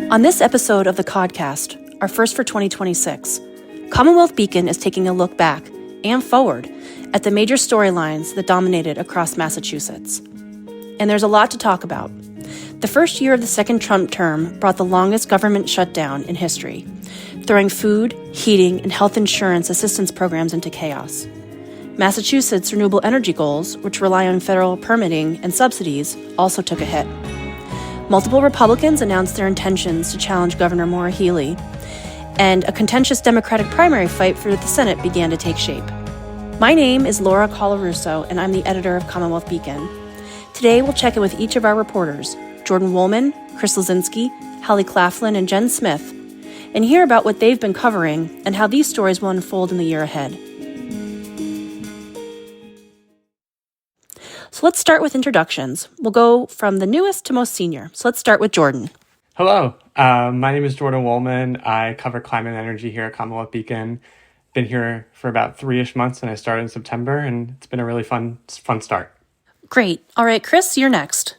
On this episode of the Codcast, our first for 2026, CommonWealth Beacon is taking a look back and forward at the major storylines that dominated across Massachusetts. And there's a lot to talk about. The first year of the second Trump term brought the longest government shutdown in history, throwing food, heating, and health insurance assistance programs into chaos. Massachusetts' renewable energy goals, which rely on federal permitting and subsidies, also took a hit. Multiple Republicans announced their intentions to challenge Governor Maura Healey, and a contentious Democratic primary fight for the Senate began to take shape. My name is Laura Colarusso, and I'm the editor of CommonWealth Beacon. Today, we'll check in with each of our reporters, Jordan Wolman, Chris Lisinski, Hallie Claflin, and Jen Smith, and hear about what they've been covering and how these stories will unfold in the year ahead. So let's start with introductions. We'll go from the newest to most senior. So let's start with Jordan. Hello, my name is Jordan Wolman. I cover climate and energy here at CommonWealth Beacon. Been here for about 3-ish months, and I started in September, and it's been a really fun start. Great. All right, Chris, you're next.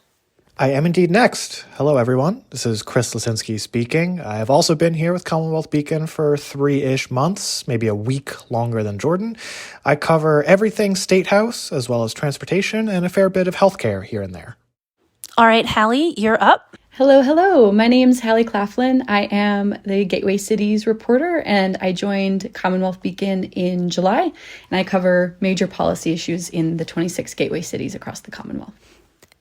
I am indeed next. Hello, everyone. This is Chris Lisinski speaking. I have also been here with CommonWealth Beacon for 3-ish months, maybe a week longer than Jordan. I cover everything State House, as well as transportation, and a fair bit of healthcare here and there. All right, Hallie, you're up. Hello. My name's Hallie Claflin. I am the Gateway Cities reporter, and I joined CommonWealth Beacon in July, and I cover major policy issues in the 26 gateway cities across the Commonwealth.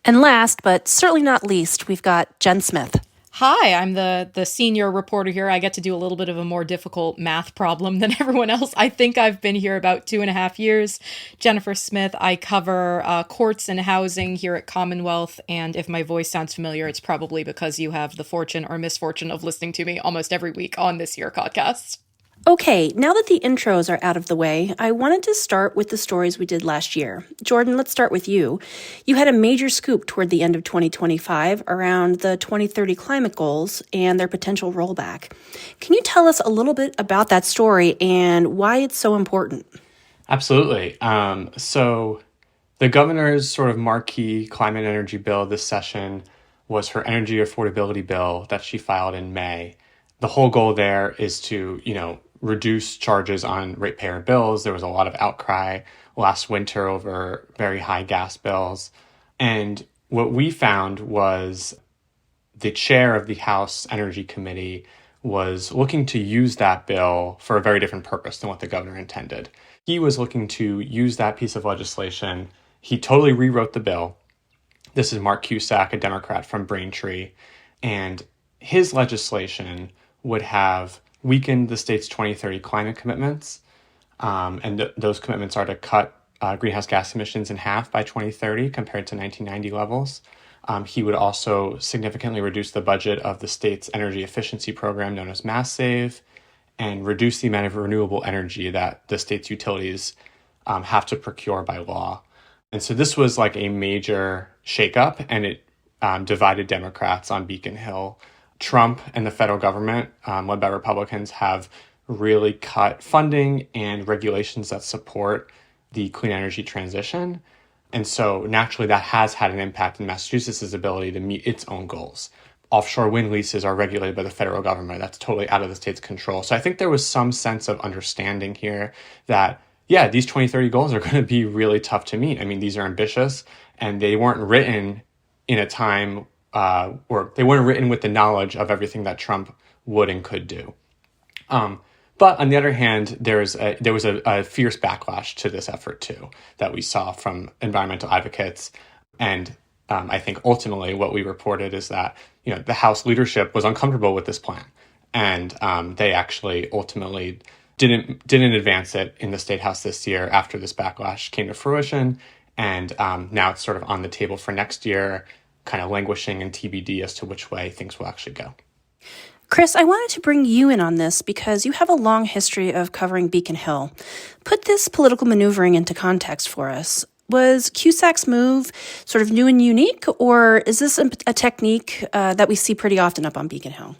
And last, but certainly not least, we've got Jen Smith. Hi, I'm the senior reporter here. I get to do a little bit of a more difficult math problem than everyone else. I think I've been here about 2.5 years. Jennifer Smith, I cover courts and housing here at Commonwealth. And if my voice sounds familiar, it's probably because you have the fortune or misfortune of listening to me almost every week on this here podcast. Okay, now that the intros are out of the way, I wanted to start with the stories we did last year. Jordan, let's start with you. You had a major scoop toward the end of 2025 around the 2030 climate goals and their potential rollback. Can you tell us a little bit about that story and why it's so important? Absolutely. So the governor's sort of marquee climate and energy bill this session was her energy affordability bill that she filed in May. The whole goal there is to, reduce charges on ratepayer bills. There was a lot of outcry last winter over very high gas bills. And what we found was the chair of the House Energy Committee was looking to use that bill for a very different purpose than what the governor intended. He was looking to use that piece of legislation. He totally rewrote the bill. This is Mark Cusack, a Democrat from Braintree. And his legislation would have weakened the state's 2030 climate commitments. Those commitments are to cut greenhouse gas emissions in half by 2030 compared to 1990 levels. He would also significantly reduce the budget of the state's energy efficiency program known as Mass Save and reduce the amount of renewable energy that the state's utilities have to procure by law. And so this was like a major shakeup, and it divided Democrats on Beacon Hill. Trump and the federal government, led by Republicans, have really cut funding and regulations that support the clean energy transition. And so naturally that has had an impact in Massachusetts' ability to meet its own goals. Offshore wind leases are regulated by the federal government. That's totally out of the state's control. So I think there was some sense of understanding here that, these 2030 goals are going to be really tough to meet. I mean, these are ambitious, and they weren't written in a time or they weren't written with the knowledge of everything that Trump would and could do. But on the other hand, there was a fierce backlash to this effort too that we saw from environmental advocates. And I think ultimately what we reported is that the House leadership was uncomfortable with this plan, and they actually ultimately didn't advance it in the State House this year after this backlash came to fruition. And now it's sort of on the table for next year, kind of languishing in TBD as to which way things will actually go. Chris, I wanted to bring you in on this because you have a long history of covering Beacon Hill. Put this political maneuvering into context for us. Was Cusack's move sort of new and unique, or is this a technique that we see pretty often up on Beacon Hill?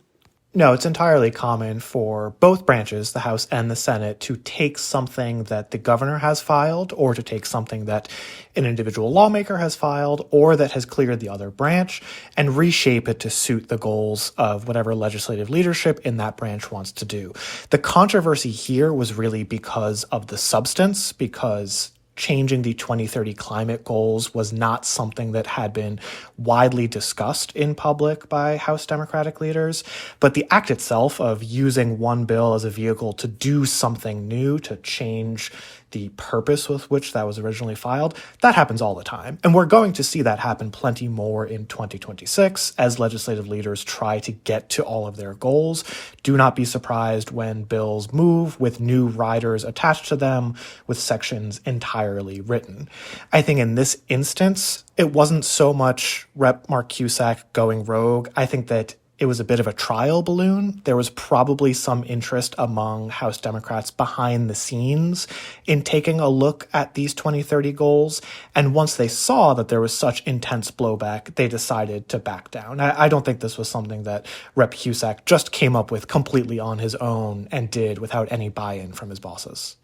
No, it's entirely common for both branches, the House and the Senate, to take something that the governor has filed or to take something that an individual lawmaker has filed or that has cleared the other branch and reshape it to suit the goals of whatever legislative leadership in that branch wants to do. The controversy here was really because of the substance, because changing the 2030 climate goals was not something that had been widely discussed in public by House Democratic leaders. But the act itself of using one bill as a vehicle to do something new, to change the purpose with which that was originally filed, that happens all the time. And we're going to see that happen plenty more in 2026 as legislative leaders try to get to all of their goals. Do not be surprised when bills move with new riders attached to them, with sections entirely written. I think in this instance, it wasn't so much Rep. Mark Cusack going rogue. I think that it was a bit of a trial balloon. There was probably some interest among House Democrats behind the scenes in taking a look at these 2030 goals. And once they saw that there was such intense blowback, they decided to back down. I don't think this was something that Rep. Cusack just came up with completely on his own and did without any buy-in from his bosses.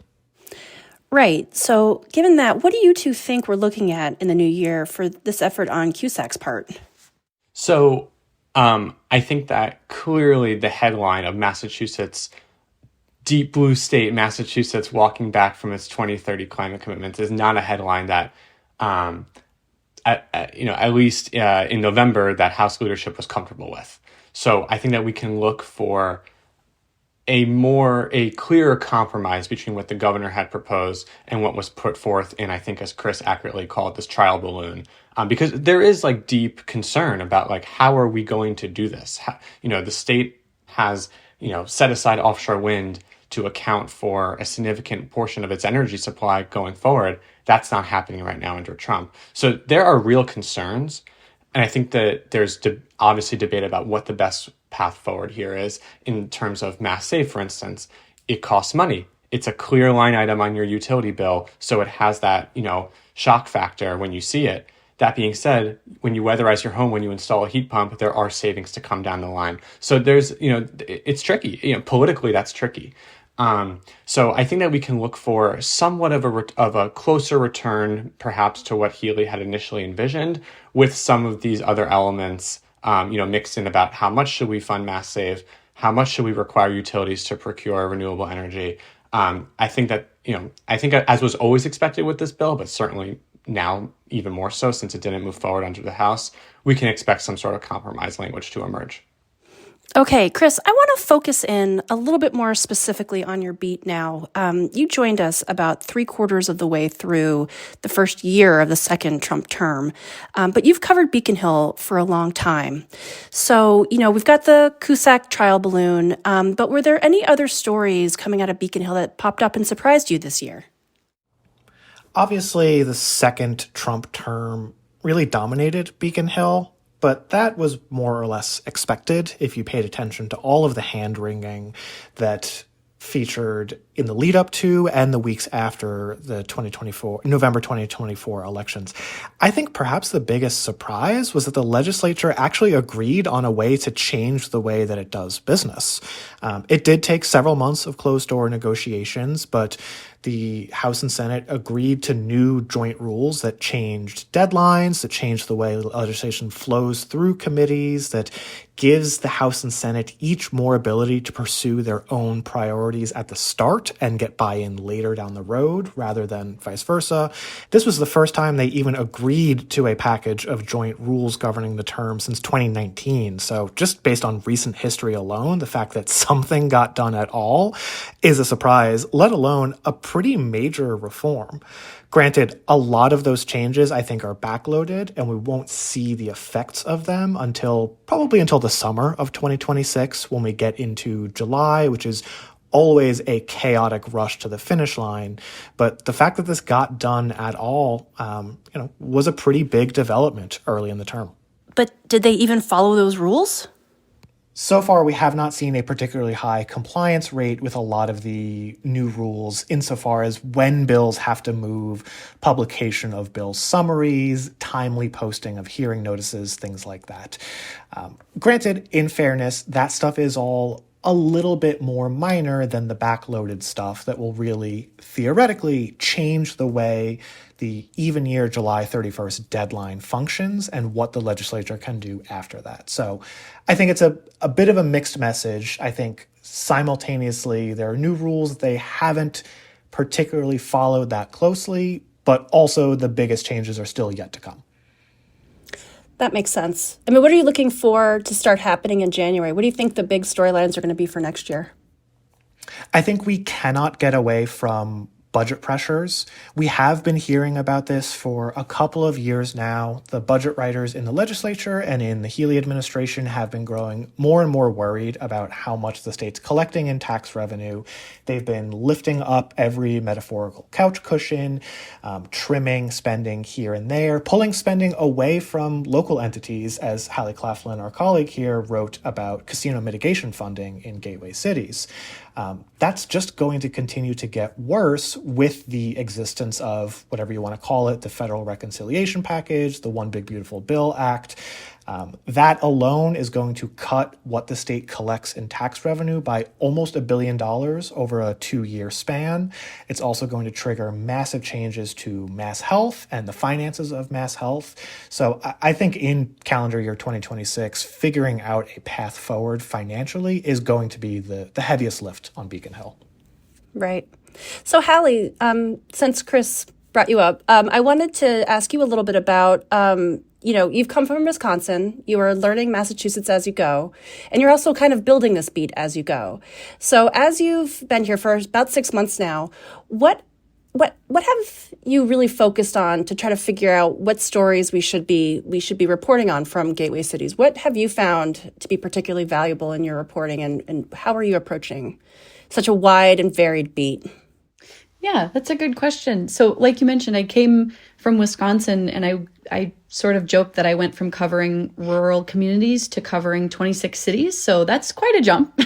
Right. So given that, what do you two think we're looking at in the new year for this effort on Cusack's part? So I think that clearly the headline of Massachusetts, deep blue state Massachusetts walking back from its 2030 climate commitments is not a headline that, at least in November, that House leadership was comfortable with. So I think that we can look for a clearer compromise between what the governor had proposed and what was put forth in, I think, as Chris accurately called, this trial balloon. Because there is deep concern about how are we going to do this? The state has, set aside offshore wind to account for a significant portion of its energy supply going forward. That's not happening right now under Trump. So there are real concerns. And I think that there's obviously debate about what the best path forward here is in terms of mass save, for instance. It costs money. It's a clear line item on your utility bill, so it has that, shock factor when you see it. That being said, when you weatherize your home, when you install a heat pump, there are savings to come down the line. So there's, it's tricky. Politically, that's tricky. So I think that we can look for somewhat of a closer return, perhaps, to what Hallie had initially envisioned, with some of these other elements, mixed in about how much should we fund mass save, how much should we require utilities to procure renewable energy. I think that, as was always expected with this bill, but certainly now even more so since it didn't move forward under the House, we can expect some sort of compromise language to emerge. Okay, Chris, I want to focus in a little bit more specifically on your beat now. You joined us about 3/4 of the way through the first year of the second Trump term, but you've covered Beacon Hill for a long time. So, we've got the Cusack trial balloon, but were there any other stories coming out of Beacon Hill that popped up and surprised you this year? Obviously, the second Trump term really dominated Beacon Hill, but that was more or less expected if you paid attention to all of the hand-wringing that featured in the lead up to and the weeks after the November 2024 elections. I think perhaps the biggest surprise was that the legislature actually agreed on a way to change the way that it does business. It did take several months of closed-door negotiations, but the House and Senate agreed to new joint rules that changed deadlines, that changed the way legislation flows through committees, that gives the House and Senate each more ability to pursue their own priorities at the start and get buy-in later down the road rather than vice versa. This was the first time they even agreed to a package of joint rules governing the term since 2019. So just based on recent history alone, the fact that something got done at all is a surprise, let alone a pretty major reform. Granted, a lot of those changes, I think, are backloaded, and we won't see the effects of them probably until the summer of 2026 when we get into July, which is always a chaotic rush to the finish line. But the fact that this got done at all, was a pretty big development early in the term. But did they even follow those rules? So far, we have not seen a particularly high compliance rate with a lot of the new rules insofar as when bills have to move, publication of bill summaries, timely posting of hearing notices, things like that. Granted, in fairness, that stuff is all a little bit more minor than the backloaded stuff that will really theoretically change the way the even year July 31st deadline functions and what the legislature can do after that. So I think it's a bit of a mixed message. I think simultaneously there are new rules they haven't particularly followed that closely, but also the biggest changes are still yet to come. That makes sense. I mean, what are you looking for to start happening in January? What do you think the big storylines are going to be for next year? I think we cannot get away from budget pressures. We have been hearing about this for a couple of years now. The budget writers in the legislature and in the Hallie administration have been growing more and more worried about how much the state's collecting in tax revenue. They've been lifting up every metaphorical couch cushion, trimming spending here and there, pulling spending away from local entities, as Hallie Claflin, our colleague here, wrote about casino mitigation funding in gateway cities. That's just going to continue to get worse with the existence of whatever you want to call it, the Federal Reconciliation Package, the One Big Beautiful Bill Act. That alone is going to cut what the state collects in tax revenue by almost $1 billion over a 2-year span. It's also going to trigger massive changes to Mass Health and the finances of Mass Health. So I think in calendar year 2026, figuring out a path forward financially is going to be the heaviest lift on Beacon Hill. Right. So Hallie, since Chris brought you up, I wanted to ask you a little bit about you've come from Wisconsin, you are learning Massachusetts as you go, and you're also kind of building this beat as you go. So as you've been here for about 6 months now, what have you really focused on to try to figure out what stories we should be reporting on from gateway cities? What have you found to be particularly valuable in your reporting, and how are you approaching such a wide and varied beat? Yeah, that's a good question. So like you mentioned, I came from Wisconsin, and I sort of joked that I went from covering rural communities to covering 26 cities. So that's quite a jump.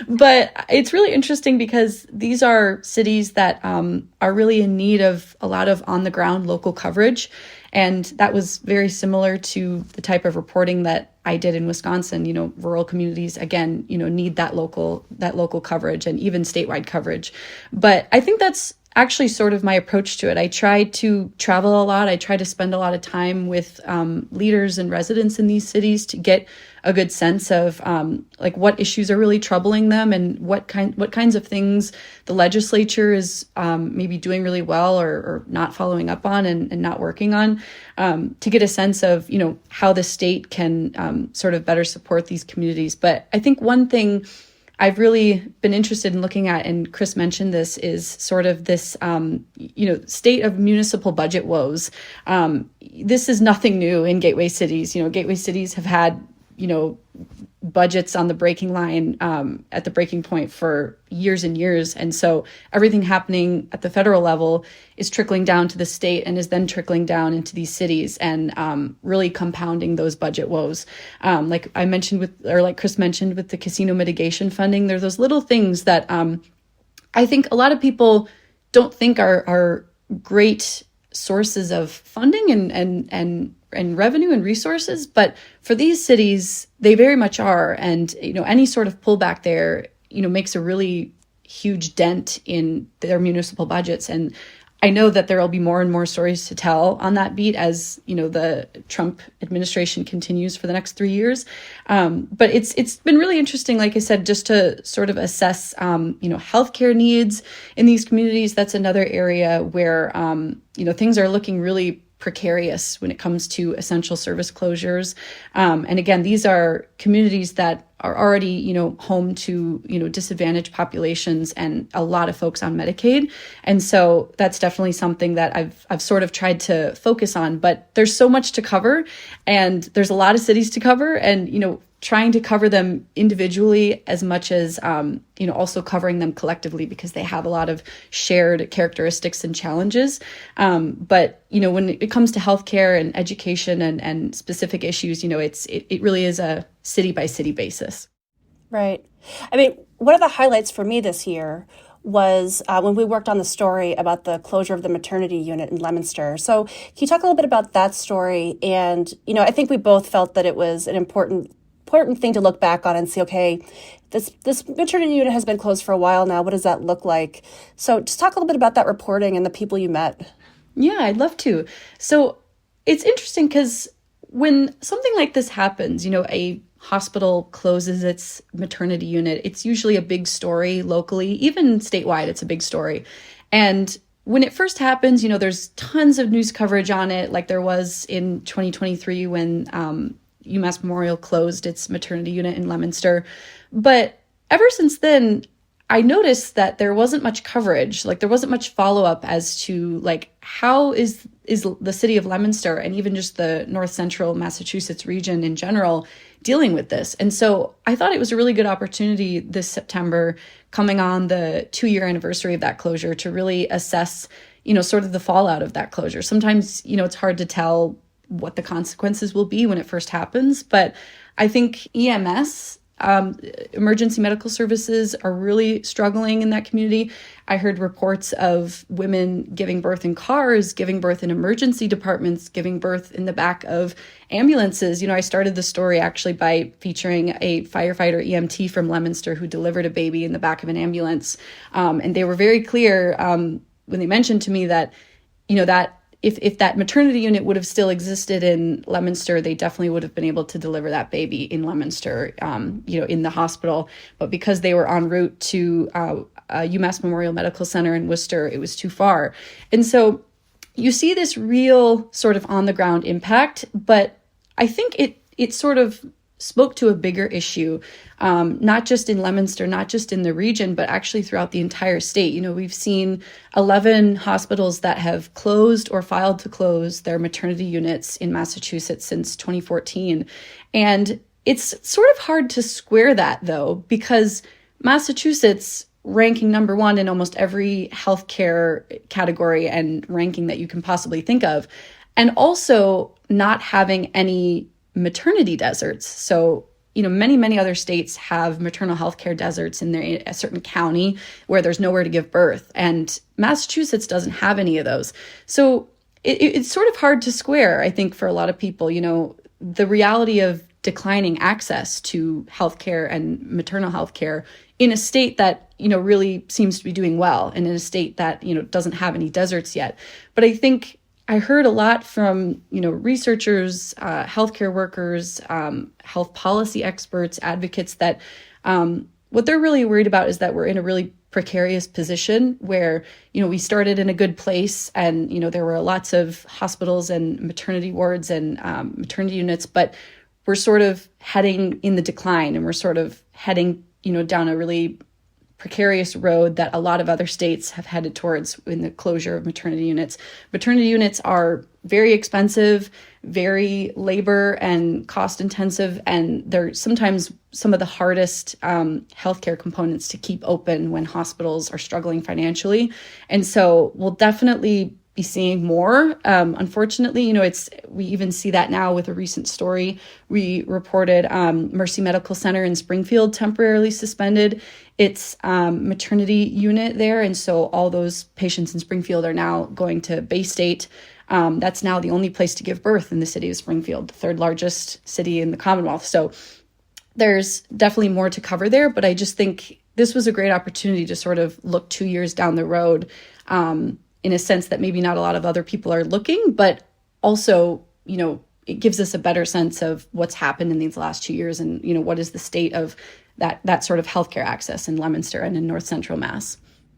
But it's really interesting because these are cities that are really in need of a lot of on-the-ground local coverage. And that was very similar to the type of reporting that I did in Wisconsin. Rural communities, again, need that local coverage and even statewide coverage. But I think that's actually sort of my approach to it. I try to travel a lot. I try to spend a lot of time with leaders and residents in these cities to get a good sense of what issues are really troubling them and what kinds of things the legislature is maybe doing really well or not following up on and not working on, to get a sense of how the state can sort of better support these communities. But I think one thing I've really been interested in looking at, and Chris mentioned this, is sort of this, state of municipal budget woes. This is nothing new in gateway cities. Gateway cities have had, budgets on the breaking line, at the breaking point for years and years. And so everything happening at the federal level is trickling down to the state and is then trickling down into these cities and really compounding those budget woes. Like Chris mentioned with the casino mitigation funding, there are those little things that I think a lot of people don't think are great sources of funding and revenue and resources, but for these cities, they very much are. And, any sort of pullback there, makes a really huge dent in their municipal budgets. And I know that there will be more and more stories to tell on that beat as, the Trump administration continues for the next 3 years. But it's been really interesting, like I said, just to sort of assess, healthcare needs in these communities. That's another area where, things are looking really precarious when it comes to essential service closures. And again, these are communities that are already, home to, disadvantaged populations and a lot of folks on Medicaid. And so that's definitely something that I've sort of tried to focus on, but there's so much to cover and there's a lot of cities to cover, and, trying to cover them individually as much as, also covering them collectively, because they have a lot of shared characteristics and challenges. But, when it comes to healthcare and education and specific issues, it really is a city by city basis. Right. I mean, one of the highlights for me this year was when we worked on the story about the closure of the maternity unit in Leominster. So can you talk a little bit about that story? And, I think we both felt that it was an important thing to look back on and see, okay, this maternity unit has been closed for a while now. What does that look like? So just talk a little bit about that reporting and the people you met. Yeah, I'd love to. So it's interesting because when something like this happens, a hospital closes its maternity unit, it's usually a big story locally, even statewide, it's a big story. And when it first happens, there's tons of news coverage on it, like there was in 2023 when UMass Memorial closed its maternity unit in Leominster. But ever since then, I noticed that there wasn't much coverage, like there wasn't much follow-up as to like how is the city of Leominster and even just the north central Massachusetts region in general dealing with this. And so I thought it was a really good opportunity this September, coming on the 2-year anniversary of that closure, to really assess, sort of the fallout of that closure. Sometimes, it's hard to tell what the consequences will be when it first happens, but I think EMS, emergency medical services, are really struggling in that community. I heard reports of women giving birth in cars, giving birth in emergency departments, giving birth in the back of ambulances. I started the story actually by featuring a firefighter EMT from Leominster who delivered a baby in the back of an ambulance. And they were very clear when they mentioned to me that, that if that maternity unit would have still existed in Leominster, they definitely would have been able to deliver that baby in Leominster, in the hospital. But because they were en route to UMass Memorial Medical Center in Worcester, it was too far. And so you see this real sort of on the ground impact, but I think it sort of spoke to a bigger issue, not just in Leominster, not just in the region, but actually throughout the entire state. We've seen 11 hospitals that have closed or filed to close their maternity units in Massachusetts since 2014. And it's sort of hard to square that, though, because Massachusetts, ranking number one in almost every healthcare category and ranking that you can possibly think of, and also not having any maternity deserts. So, many other states have maternal health care deserts in a certain county where there's nowhere to give birth. And Massachusetts doesn't have any of those. So it's sort of hard to square, I think, for a lot of people, the reality of declining access to healthcare and maternal health care in a state that, really seems to be doing well, and in a state that, doesn't have any deserts yet. But I think I heard a lot from, researchers, healthcare workers, health policy experts, advocates, that what they're really worried about is that we're in a really precarious position where, we started in a good place and, there were lots of hospitals and maternity wards and maternity units, but we're sort of heading in the decline, and we're sort of heading, down a really precarious road that a lot of other states have headed towards in the closure of maternity units. Maternity units are very expensive, very labor and cost intensive, and they're sometimes some of the hardest healthcare components to keep open when hospitals are struggling financially. And so we'll definitely be seeing more. Unfortunately, we even see that now with a recent story. We reported Mercy Medical Center in Springfield temporarily suspended its maternity unit there. And so all those patients in Springfield are now going to Bay State. That's now the only place to give birth in the city of Springfield, the third largest city in the Commonwealth. So there's definitely more to cover there, but I just think this was a great opportunity to sort of look 2 years down the road, in a sense that maybe not a lot of other people are looking, but also, it gives us a better sense of what's happened in these last 2 years and, what is the state of that sort of healthcare access in Leominster and in North Central Mass.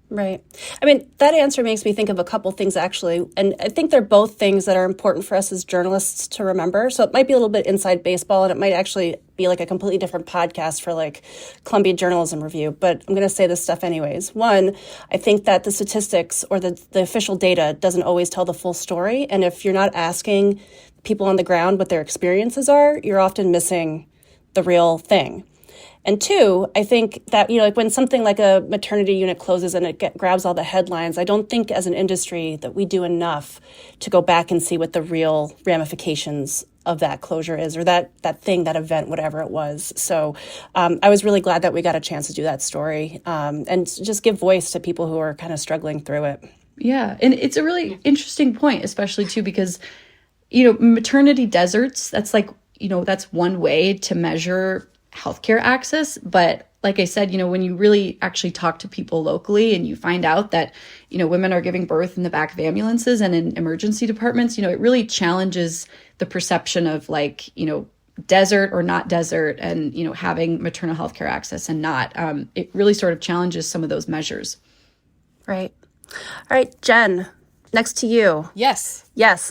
Right. I mean, that answer makes me think of a couple things, actually. And I think they're both things that are important for us as journalists to remember. So it might be a little bit inside baseball, and it might actually be like a completely different podcast for like Columbia Journalism Review. But I'm going to say this stuff anyways. One, I think that the statistics or the official data doesn't always tell the full story. And if you're not asking people on the ground what their experiences are, you're often missing the real thing. And two, I think that, like when something like a maternity unit closes and it grabs all the headlines, I don't think as an industry that we do enough to go back and see what the real ramifications of that closure is, or that thing, that event, whatever it was. So I was really glad that we got a chance to do that story and just give voice to people who are kind of struggling through it. Yeah. And it's a really interesting point, especially too, because, maternity deserts, that's like, that's one way to measure healthcare access. But like I said, when you really actually talk to people locally and you find out that, women are giving birth in the back of ambulances and in emergency departments, it really challenges the perception of like, desert or not desert and, having maternal healthcare access and not. It really sort of challenges some of those measures. Right. All right, Jen, next to you. Yes.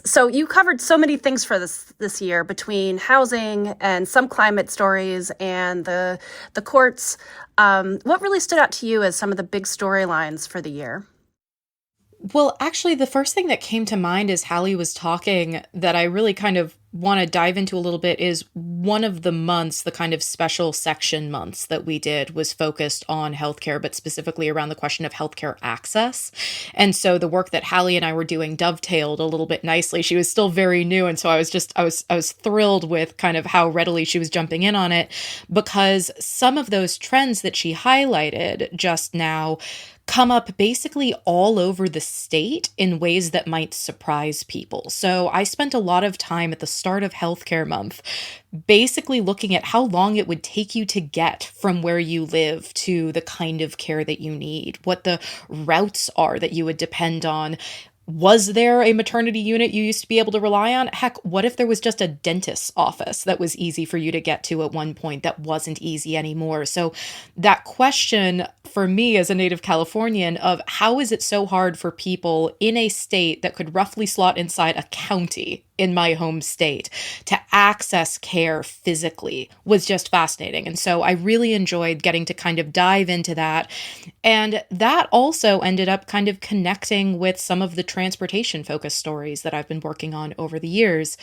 So you covered so many things for this year between housing and some climate stories and the courts. What really stood out to you as some of the big storylines for the year? Well, actually, the first thing that came to mind as Hallie was talking that I really kind of want to dive into a little bit is one of the months, the kind of special section months that we did was focused on healthcare, but specifically around the question of healthcare access. And so the work that Hallie and I were doing dovetailed a little bit nicely. She was still very new. And so I was thrilled with kind of how readily she was jumping in on it, because some of those trends that she highlighted just now come up basically all over the state in ways that might surprise people. So I spent a lot of time at the start of Healthcare Month basically looking at how long it would take you to get from where you live to the kind of care that you need, what the routes are that you would depend on. Was there a maternity unit you used to be able to rely on? Heck, what if there was just a dentist's office that was easy for you to get to at one point that wasn't easy anymore? So that question for me as a native Californian of how is it so hard for people in a state that could roughly slot inside a county in my home state to access care physically was just fascinating. And so I really enjoyed getting to kind of dive into that. And that also ended up kind of connecting with some of the transportation focused stories that I've been working on over the years.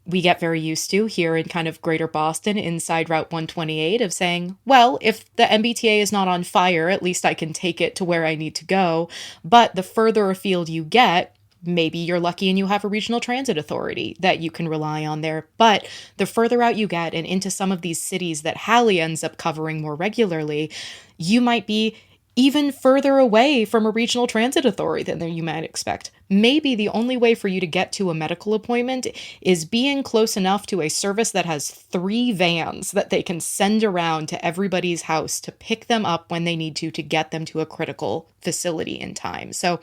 We get very used to here in kind of greater Boston inside Route 128 of saying, well, if the MBTA is not on fire, at least I can take it to where I need to go. But the further afield you get, maybe you're lucky and you have a regional transit authority that you can rely on there. But the further out you get and into some of these cities that Hallie ends up covering more regularly, you might be even further away from a regional transit authority than you might expect. Maybe the only way for you to get to a medical appointment is being close enough to a service that has 3 vans that they can send around to everybody's house to pick them up when they need to get them to a critical facility in time. So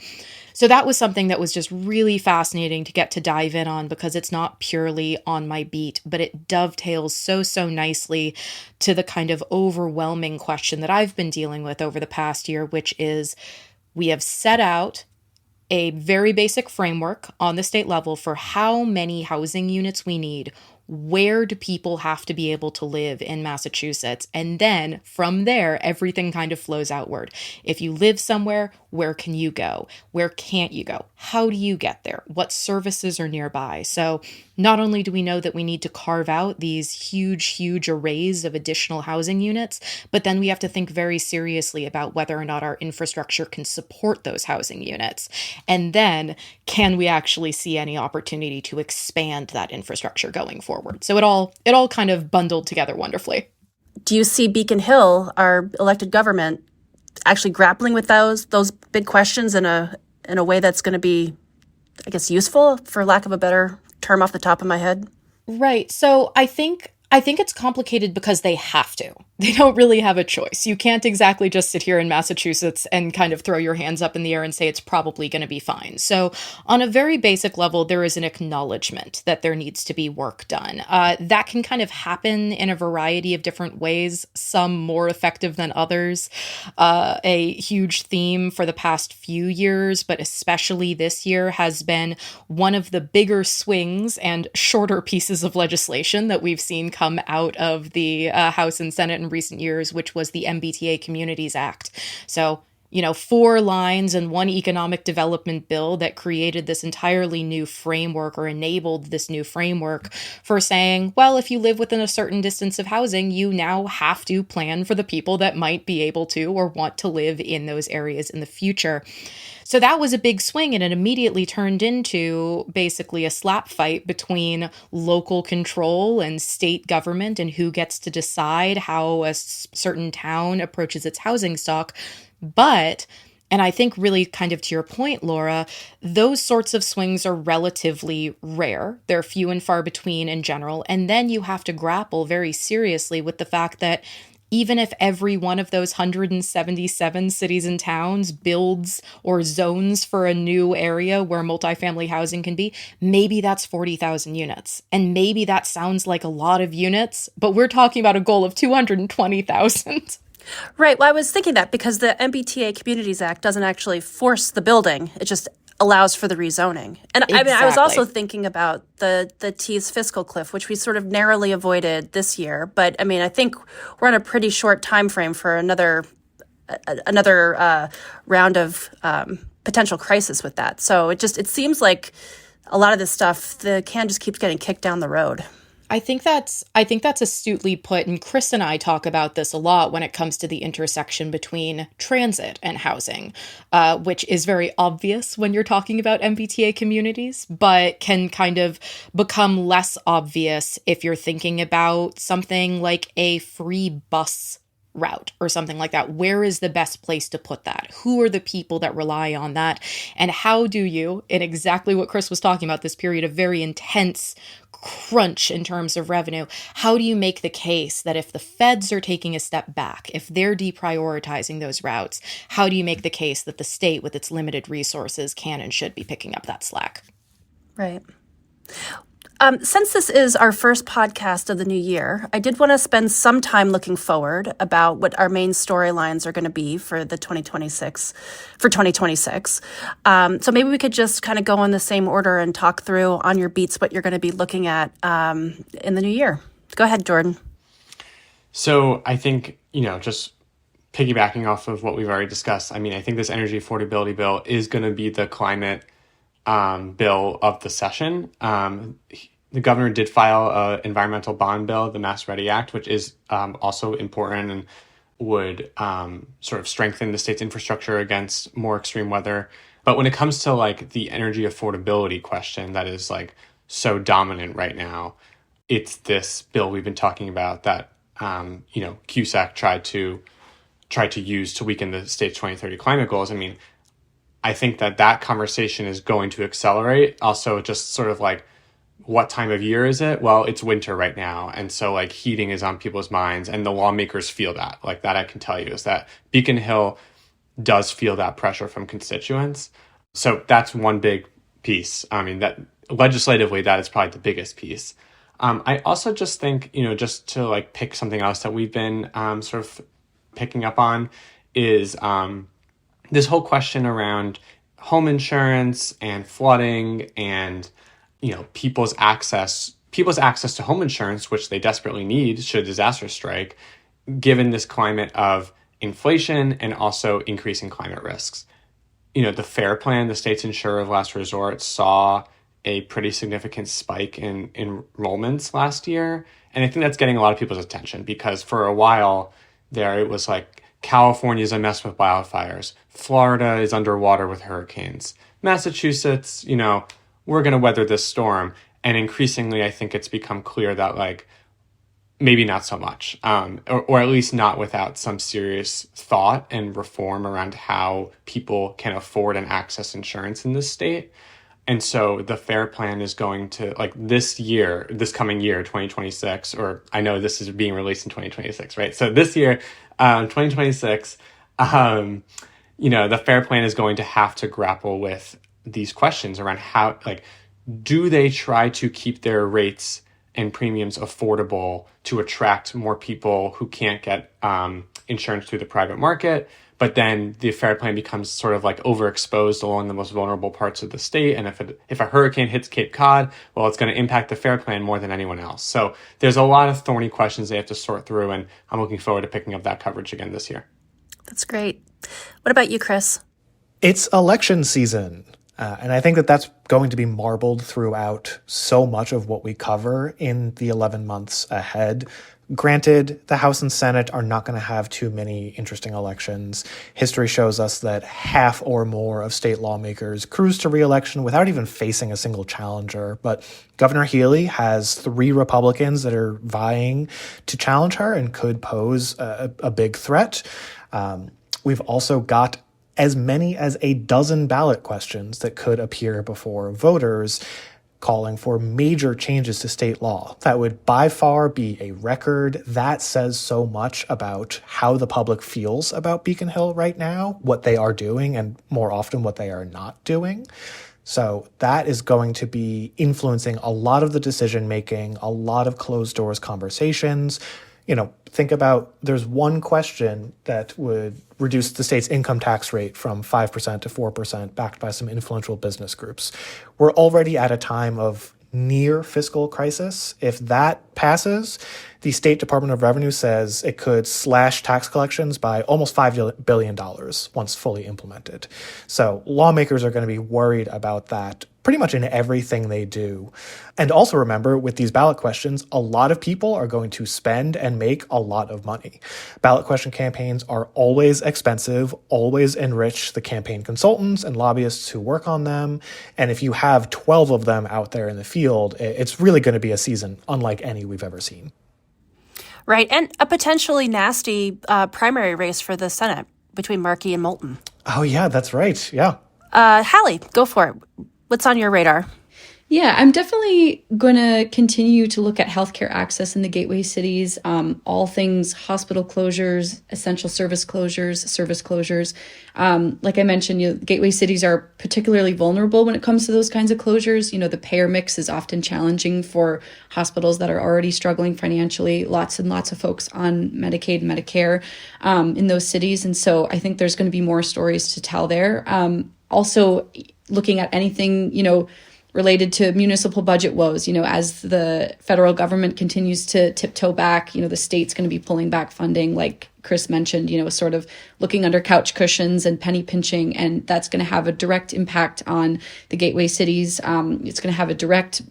that was something that was just really fascinating to get to dive in on, because it's not purely on my beat, but it dovetails so nicely to the kind of overwhelming question that I've been dealing with over the past year, which is we have set out a very basic framework on the state level for how many housing units we need. Where do people have to be able to live in Massachusetts? And then from there, everything kind of flows outward. If you live somewhere, where can you go? Where can't you go? How do you get there? What services are nearby? So not only do we know that we need to carve out these huge arrays of additional housing units, but then we have to think very seriously about whether or not our infrastructure can support those housing units. And then can we actually see any opportunity to expand that infrastructure going forward? So it all kind of bundled together wonderfully. Do you see Beacon Hill, our elected government, actually grappling with those big questions in a way that's going to be, I guess, useful, for lack of a better term off the top of my head? Right. So I think it's complicated because they have to. They don't really have a choice. You can't exactly just sit here in Massachusetts and kind of throw your hands up in the air and say it's probably going to be fine. So on a very basic level, there is an acknowledgement that there needs to be work done. That can kind of happen in a variety of different ways, some more effective than others. A huge theme for the past few years, but especially this year, has been one of the bigger swings and shorter pieces of legislation that we've seen come out of the House and Senate in recent years, which was the MBTA Communities Act. So 4 lines and one economic development bill that created this entirely new framework or enabled this new framework for saying, well, if you live within a certain distance of housing, you now have to plan for the people that might be able to or want to live in those areas in the future. So that was a big swing, and it immediately turned into basically a slap fight between local control and state government and who gets to decide how a certain town approaches its housing stock. But, and I think really kind of to your point, Laura, those sorts of swings are relatively rare. They're few and far between in general. And then you have to grapple very seriously with the fact that even if every one of those 177 cities and towns builds or zones for a new area where multifamily housing can be, maybe that's 40,000 units. And maybe that sounds like a lot of units, but we're talking about a goal of 220,000. Right. Well, I was thinking that because the MBTA Communities Act doesn't actually force the building. It just allows for the rezoning. And I mean, I was also thinking about the T's fiscal cliff, which we sort of narrowly avoided this year. But I mean, I think we're on a pretty short time frame for another round of potential crisis with that. So it seems like a lot of this stuff, the can just keeps getting kicked down the road. I think that's astutely put, and Chris and I talk about this a lot when it comes to the intersection between transit and housing, which is very obvious when you're talking about MBTA communities, but can kind of become less obvious if you're thinking about something like a free bus route or something like that. Where is the best place to put that? Who are the people that rely on that? And how do you, in exactly what Chris was talking about, this period of very intense crunch in terms of revenue, how do you make the case that if the feds are taking a step back, if they're deprioritizing those routes, how do you make the case that the state with its limited resources can and should be picking up that slack? Right. Since this is our first podcast of the new year, I did want to spend some time looking forward about what our main storylines are going to be for 2026. So maybe we could just kind of go in the same order and talk through on your beats what you're going to be looking at in the new year. Go ahead, Jordan. So I think, just piggybacking off of what we've already discussed, I mean, I think this energy affordability bill is going to be the climate bill of the session. The governor did file an environmental bond bill, the Mass Ready Act, which is also important and would sort of strengthen the state's infrastructure against more extreme weather. But when it comes to like the energy affordability question that is like so dominant right now, it's this bill we've been talking about that Cusack tried to use to weaken the state's 2030 climate goals. I mean, I think that conversation is going to accelerate. Also, just sort of like, what time of year is it? Well, it's winter right now. And so like heating is on people's minds and the lawmakers feel that. Like that I can tell you is that Beacon Hill does feel that pressure from constituents. So that's one big piece. I mean, that legislatively, that is probably the biggest piece. I also just think, just to like pick something else that we've been sort of picking up on is this whole question around home insurance and flooding and, people's access to home insurance, which they desperately need should disaster strike, given this climate of inflation and also increasing climate risks. The FAIR Plan, the state's insurer of last resort, saw a pretty significant spike in enrollments last year. And I think that's getting a lot of people's attention because for a while there, it was like, California's a mess with wildfires. Florida is underwater with hurricanes. Massachusetts, we're going to weather this storm. And increasingly, I think it's become clear that like, maybe not so much, or at least not without some serious thought and reform around how people can afford and access insurance in this state. And so the FAIR Plan is going to, like this coming year, 2026, or I know this is being released in 2026, right? So this year, 2026, the FAIR Plan is going to have to grapple with these questions around how, like, do they try to keep their rates and premiums affordable to attract more people who can't get insurance through the private market? But then the FAIR Plan becomes sort of like overexposed along the most vulnerable parts of the state. And if a hurricane hits Cape Cod, well, it's going to impact the FAIR Plan more than anyone else. So there's a lot of thorny questions they have to sort through. And I'm looking forward to picking up that coverage again this year. That's great. What about you, Chris? It's election season. And I think that that's going to be marbled throughout so much of what we cover in the 11 months ahead. Granted, the House and Senate are not going to have too many interesting elections. History shows us that half or more of state lawmakers cruise to re-election without even facing a single challenger. But Governor Hallie has 3 Republicans that are vying to challenge her and could pose a big threat. We've also got as many as a dozen ballot questions that could appear before voters, calling for major changes to state law. That would by far be a record. That says so much about how the public feels about Beacon Hill right now, what they are doing, and more often what they are not doing. So that is going to be influencing a lot of the decision making, a lot of closed doors conversations. Think about there's one question that would reduce the state's income tax rate from 5% to 4%, backed by some influential business groups. We're already at a time of near fiscal crisis. If that passes, the State Department of Revenue says it could slash tax collections by almost $5 billion once fully implemented. So lawmakers are going to be worried about that pretty much in everything they do. And also remember, with these ballot questions, a lot of people are going to spend and make a lot of money. Ballot question campaigns are always expensive, always enrich the campaign consultants and lobbyists who work on them. And if you have 12 of them out there in the field, it's really going to be a season unlike any we've ever seen. Right, and a potentially nasty primary race for the Senate between Markey and Moulton. Oh, yeah, that's right. Yeah. Hallie, go for it. What's on your radar? Yeah, I'm definitely going to continue to look at healthcare access in the gateway cities, all things hospital closures, essential service closures. Like I mentioned, gateway cities are particularly vulnerable when it comes to those kinds of closures. The payer mix is often challenging for hospitals that are already struggling financially, lots and lots of folks on Medicaid, Medicare in those cities. And so I think there's going to be more stories to tell there. Also, looking at anything, related to municipal budget woes, as the federal government continues to tiptoe back, the state's going to be pulling back funding, like Chris mentioned, sort of looking under couch cushions and penny pinching, and that's going to have a direct impact on the gateway cities. It's going to have a direct,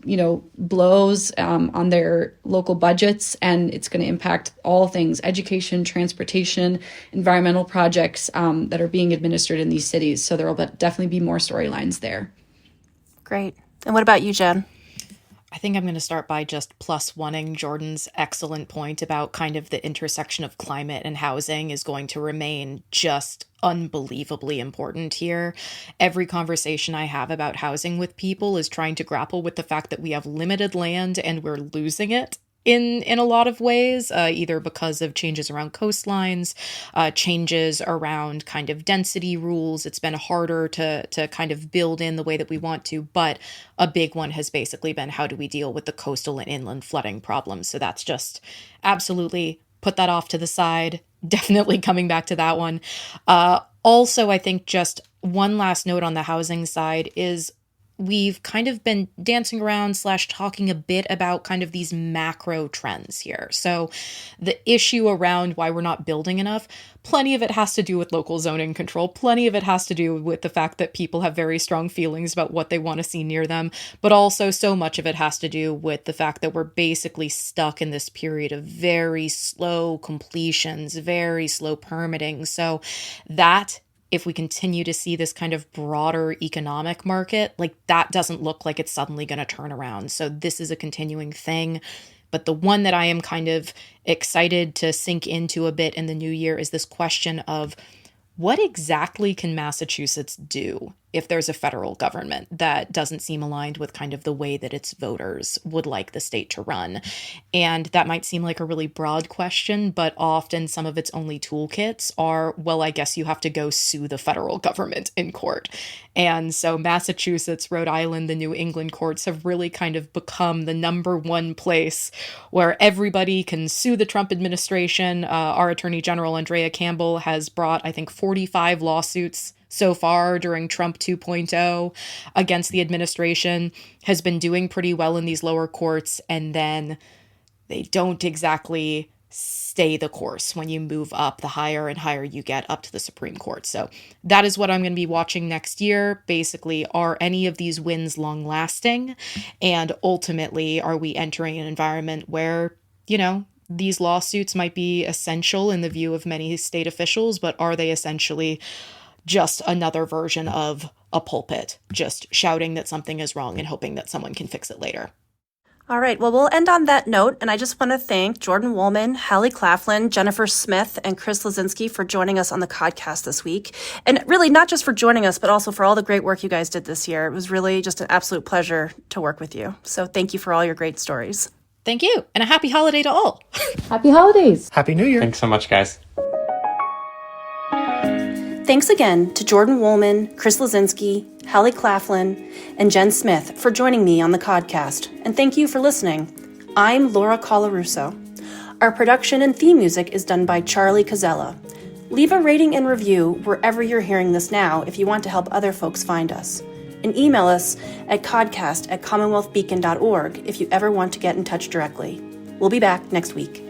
blows on their local budgets, and it's going to impact all things education, transportation, environmental projects that are being administered in these cities. So there will definitely be more storylines there. Great. And what about you, Jen? I think I'm going to start by just +1ing Jordan's excellent point about kind of the intersection of climate and housing is going to remain just unbelievably important here. Every conversation I have about housing with people is trying to grapple with the fact that we have limited land and we're losing it in a lot of ways, either because of changes around coastlines, changes around kind of density rules. It's been harder to kind of build in the way that we want to, but a big one has basically been how do we deal with the coastal and inland flooding problems. So that's just absolutely put that off to the side. Definitely coming back to that one. Also, I think just one last note on the housing side is we've kind of been dancing around / talking a bit about kind of these macro trends here. So the issue around why we're not building enough, plenty of it has to do with local zoning control. Plenty of it has to do with the fact that people have very strong feelings about what they want to see near them. But also so much of it has to do with the fact that we're basically stuck in this period of very slow completions, very slow permitting. So that, if we continue to see this kind of broader economic market, like that doesn't look like it's suddenly going to turn around. So this is a continuing thing. But the one that I am kind of excited to sink into a bit in the new year is this question of what exactly can Massachusetts do if there's a federal government that doesn't seem aligned with kind of the way that its voters would like the state to run? And that might seem like a really broad question, but often some of its only toolkits are, well, I guess you have to go sue the federal government in court. And so Massachusetts, Rhode Island, the New England courts have really kind of become the #1 place where everybody can sue the Trump administration. Our Attorney General, Andrea Campbell, has brought, I think, 45 lawsuits so far during Trump 2.0 against the administration, has been doing pretty well in these lower courts, and then they don't exactly stay the course when you move up the higher and higher you get up to the Supreme Court. So that is what I'm going to be watching next year. Basically, are any of these wins long lasting? And ultimately, are we entering an environment where, these lawsuits might be essential in the view of many state officials, but are they essentially just another version of a pulpit, just shouting that something is wrong and hoping that someone can fix it later? All right, well, we'll end on that note, and I just want to thank Jordan Wolman, Hallie Claflin, Jennifer Smith, and Chris Lisinski for joining us on the Codcast this week. And really, not just for joining us, but also for all the great work you guys did this year. It was really just an absolute pleasure to work with you. So thank you for all your great stories. Thank you, and a happy holiday to all. Happy holidays. Happy New Year. Thanks so much, guys. Thanks again to Jordan Wolman, Chris Lisinski, Hallie Claflin, and Jen Smith for joining me on the Codcast. And thank you for listening. I'm Laura Colarusso. Our production and theme music is done by Charlie Cazella. Leave a rating and review wherever you're hearing this now if you want to help other folks find us. And email us at codcast@commonwealthbeacon.org if you ever want to get in touch directly. We'll be back next week.